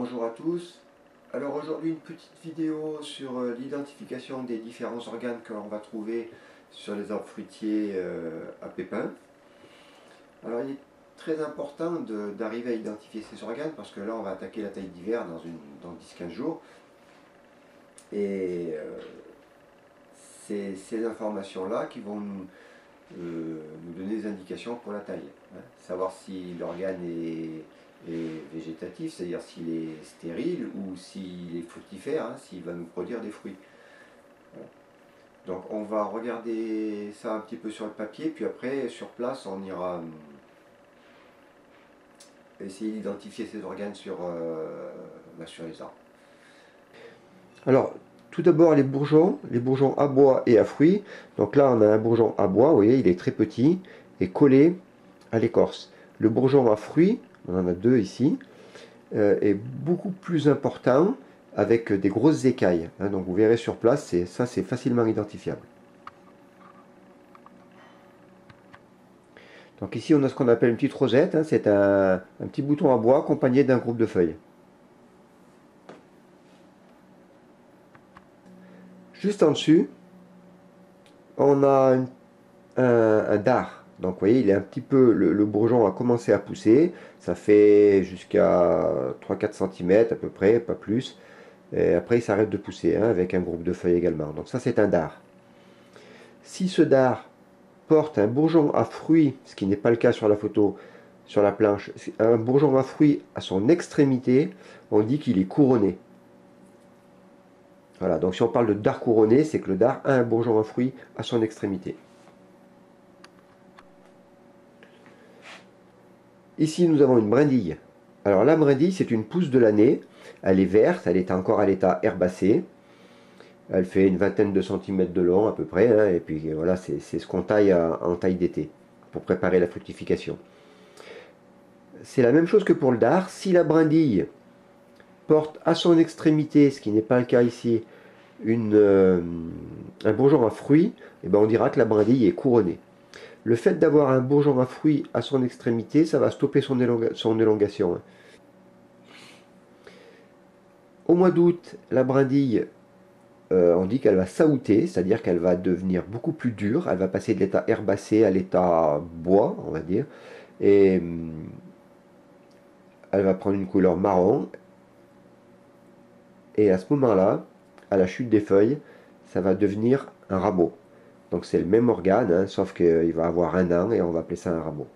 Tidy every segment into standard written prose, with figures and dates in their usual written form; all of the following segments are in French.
Bonjour à tous. Alors aujourd'hui une petite vidéo sur l'identification des différents organes que l'on va trouver sur les arbres fruitiers à pépins. Alors il est très important d'arriver à identifier ces organes parce que là on va attaquer la taille d'hiver dans 10-15 jours. Et c'est ces informations-là qui vont nous donner des indications pour la taille. Savoir si l'organe est végétatif, c'est-à-dire s'il est stérile ou s'il est fructifère, s'il va nous produire des fruits. Voilà. Donc on va regarder ça un petit peu sur le papier, puis après sur place on ira essayer d'identifier ces organes sur les arbres. Alors tout d'abord les bourgeons à bois et à fruits. Donc là on a un bourgeon à bois, vous voyez il est très petit et collé à l'écorce. Le bourgeon à fruits, on en a deux ici, est beaucoup plus important avec des grosses écailles. Donc vous verrez sur place, ça c'est facilement identifiable. Donc ici on a ce qu'on appelle une petite rosette, c'est un petit bouton à bois accompagné d'un groupe de feuilles. Juste en dessus, on a un dard. Donc vous voyez, il est un petit peu, le bourgeon a commencé à pousser, ça fait jusqu'à 3-4 cm à peu près, pas plus. Et après il s'arrête de pousser, avec un groupe de feuilles également. Donc ça c'est un dard. Si ce dard porte un bourgeon à fruits, ce qui n'est pas le cas sur la photo, sur la planche, un bourgeon à fruits à son extrémité, on dit qu'il est couronné. Voilà, donc si on parle de dard couronné, c'est que le dard a un bourgeon à fruits à son extrémité. Ici, nous avons une brindille. Alors la brindille, c'est une pousse de l'année. Elle est verte, elle est encore à l'état herbacé. Elle fait une vingtaine de centimètres de long à peu près. Et puis voilà, c'est ce qu'on taille en taille d'été pour préparer la fructification. C'est la même chose que pour le dard. Si la brindille porte à son extrémité, ce qui n'est pas le cas ici, un bourgeon à fruits, on dira que la brindille est couronnée. Le fait d'avoir un bourgeon à fruits à son extrémité, ça va stopper son élongation. Au mois d'août, la brindille, on dit qu'elle va s'aouter, c'est-à-dire qu'elle va devenir beaucoup plus dure, elle va passer de l'état herbacé à l'état bois, on va dire, et elle va prendre une couleur marron, et à ce moment-là, à la chute des feuilles, ça va devenir un rameau. Donc c'est le même organe, sauf qu'il va avoir un an et on va appeler ça un rameau.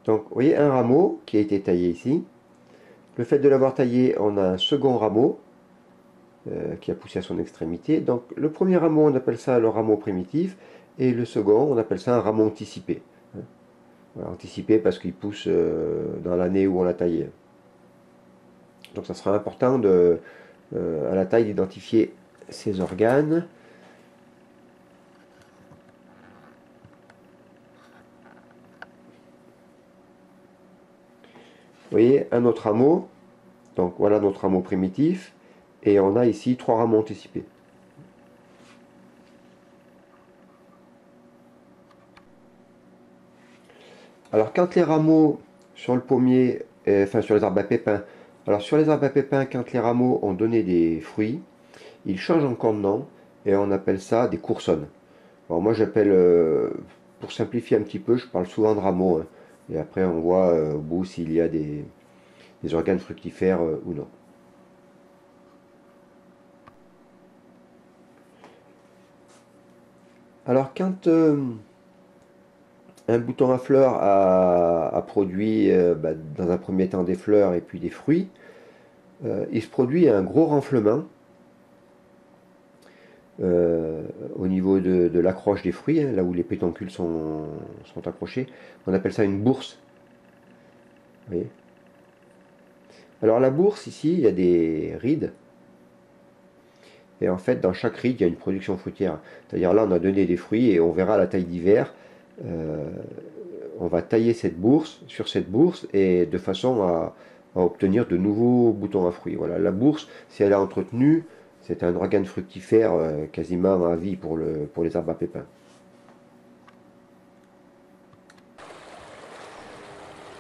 Donc vous voyez un rameau qui a été taillé ici. Le fait de l'avoir taillé, on a un second rameau qui a poussé à son extrémité. Donc le premier rameau, on appelle ça le rameau primitif, et le second, on appelle ça un rameau anticipé. Voilà, anticipé parce qu'il pousse dans l'année où on l'a taillé. Donc ça sera important à la taille d'identifier ces organes. Vous voyez, un autre rameau. Donc voilà notre rameau primitif. Et on a ici 3 rameaux anticipés. Alors quand les rameaux sur le pommier, enfin sur les arbres à pépins, alors sur les arbres à pépins, quand les rameaux ont donné des fruits, ils changent encore de nom et on appelle ça des coursonnes. Alors moi j'appelle, pour simplifier un petit peu, je parle souvent de rameaux. Et après on voit au bout s'il y a des organes fructifères ou non. Alors quand un bouton à fleurs a produit dans un premier temps des fleurs et puis des fruits, il se produit un gros renflement au niveau de l'accroche des fruits, là où les pétoncules sont accrochés. On appelle ça une bourse. Vous voyez ? Alors la bourse, ici, il y a des rides. Et en fait, dans chaque ride, il y a une production fruitière. C'est-à-dire là, on a donné des fruits et on verra à la taille d'hiver. On va tailler cette bourse sur cette bourse et de façon à obtenir de nouveaux boutons à fruits. Voilà, la bourse, si elle est entretenue, c'est un organe fructifère quasiment à vie pour les arbres à pépins.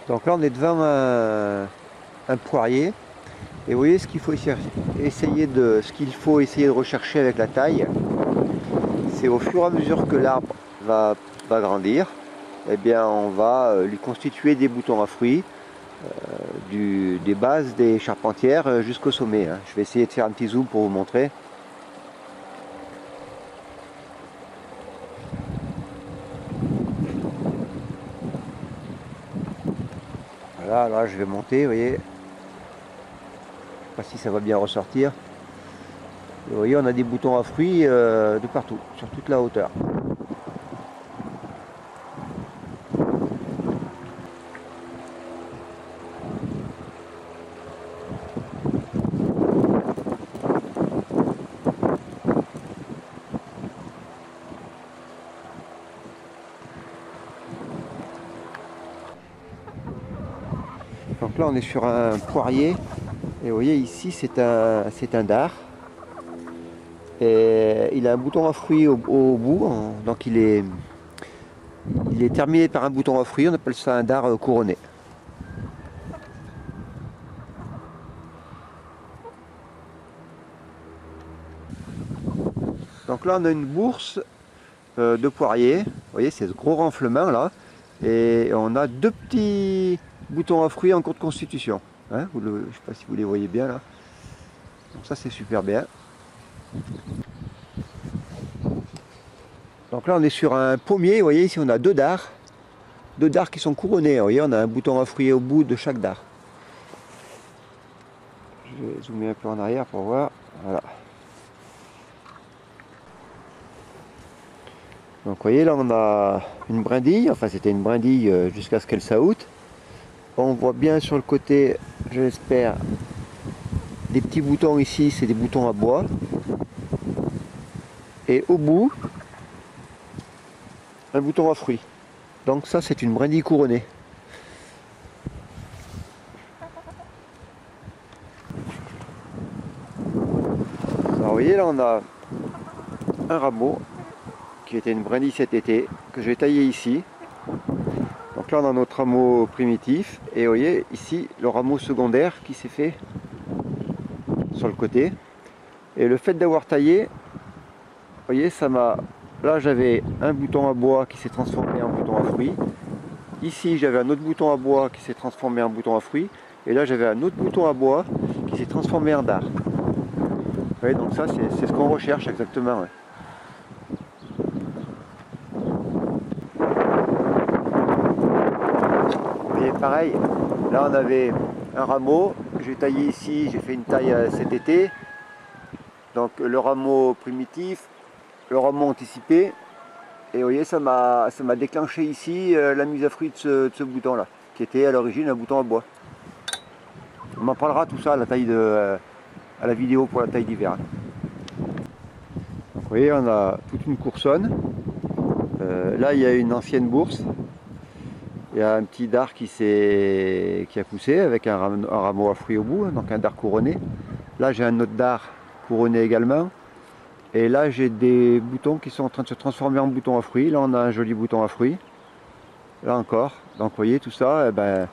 Donc là on est devant un poirier. Et vous voyez ce qu'il faut essayer de rechercher avec la taille, c'est au fur et à mesure que l'arbre va grandir, eh bien on va lui constituer des boutons à fruits, des bases des charpentières jusqu'au sommet, hein. Je vais essayer de faire un petit zoom pour vous montrer. Voilà, là je vais monter, vous voyez. Je ne sais pas si ça va bien ressortir. Et vous voyez, on a des boutons à fruits de partout, sur toute la hauteur. Donc là on est sur un poirier, et vous voyez ici c'est un dard. Et il a un bouton à fruits au bout, donc il est terminé par un bouton à fruits, on appelle ça un dard couronné. Donc là on a une bourse de poirier, vous voyez c'est ce gros renflement là, et on a deux petits boutons à fruits en cours de constitution, hein, je ne sais pas si vous les voyez bien là, donc ça c'est super bien. Donc là on est sur un pommier, vous voyez ici on a deux dards qui sont couronnés, vous voyez on a un bouton à fruits au bout de chaque dard. Je vais zoomer un peu en arrière pour voir, voilà. Donc vous voyez là on a une brindille, enfin c'était une brindille jusqu'à ce qu'elle saoute. On voit bien sur le côté, je l'espère, des petits boutons ici, c'est des boutons à bois. Et au bout, un bouton à fruits. Donc ça c'est une brindille couronnée. Alors vous voyez là on a un rameau qui était une brindille cet été, que je vais tailler ici. Donc là on a notre rameau primitif, et vous voyez ici le rameau secondaire qui s'est fait sur le côté. Et le fait d'avoir taillé, vous voyez ça m'a... Là j'avais un bouton à bois qui s'est transformé en bouton à fruits. Ici j'avais un autre bouton à bois qui s'est transformé en bouton à fruits. Et là j'avais un autre bouton à bois qui s'est transformé en dard. Vous voyez, donc ça c'est ce qu'on recherche exactement. Ouais. Et pareil, là on avait un rameau, j'ai taillé ici, j'ai fait une taille cet été. Donc le rameau primitif, le rameau anticipé. Et vous voyez, ça m'a déclenché ici la mise à fruit de ce bouton là, qui était à l'origine un bouton à bois. On en parlera tout ça à la taille à la vidéo pour la taille d'hiver. Vous voyez, on a toute une coursonne. Là il y a une ancienne bourse. Il y a un petit dard qui a poussé avec un rameau à fruits au bout, donc un dard couronné. Là j'ai un autre dard couronné également. Et là j'ai des boutons qui sont en train de se transformer en boutons à fruits. Là on a un joli bouton à fruits. Là encore. Donc vous voyez tout ça, eh ben,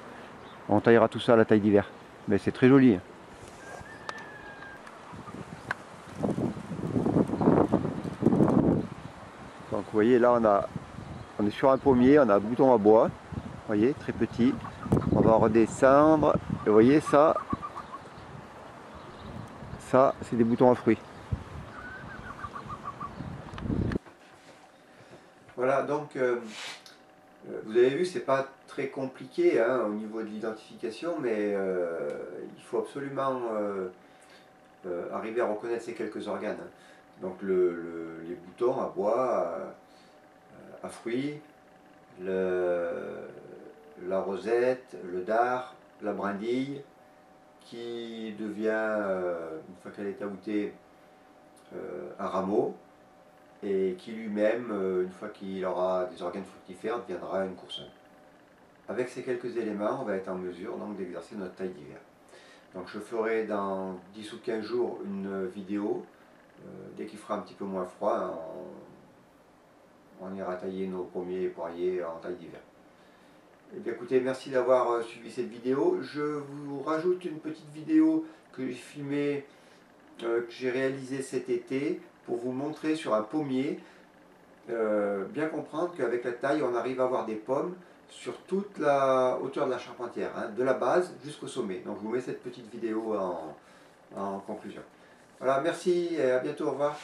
on taillera tout ça à la taille d'hiver. Mais c'est très joli. Donc vous voyez là on est sur un pommier, on a un bouton à bois. Vous voyez, très petit. On va redescendre. Et vous voyez ça c'est des boutons à fruits. Voilà, donc vous avez vu, c'est pas très compliqué hein, au niveau de l'identification, mais il faut absolument arriver à reconnaître ces quelques organes. Donc les boutons à bois, à fruits, la rosette, le dard, la brindille, qui devient, une fois qu'elle est aoûtée, un rameau, et qui lui-même, une fois qu'il aura des organes fructifères, deviendra une coursonne. Avec ces quelques éléments, on va être en mesure donc d'exercer notre taille d'hiver. Donc je ferai dans 10 ou 15 jours une vidéo, dès qu'il fera un petit peu moins froid, on ira tailler nos pommiers et poiriers en taille d'hiver. Eh bien, écoutez, merci d'avoir suivi cette vidéo. Je vous rajoute une petite vidéo que j'ai filmée, que j'ai réalisée cet été pour vous montrer sur un pommier, bien comprendre qu'avec la taille, on arrive à avoir des pommes sur toute la hauteur de la charpentière, hein, de la base jusqu'au sommet. Donc, je vous mets cette petite vidéo en conclusion. Voilà, merci et à bientôt, au revoir.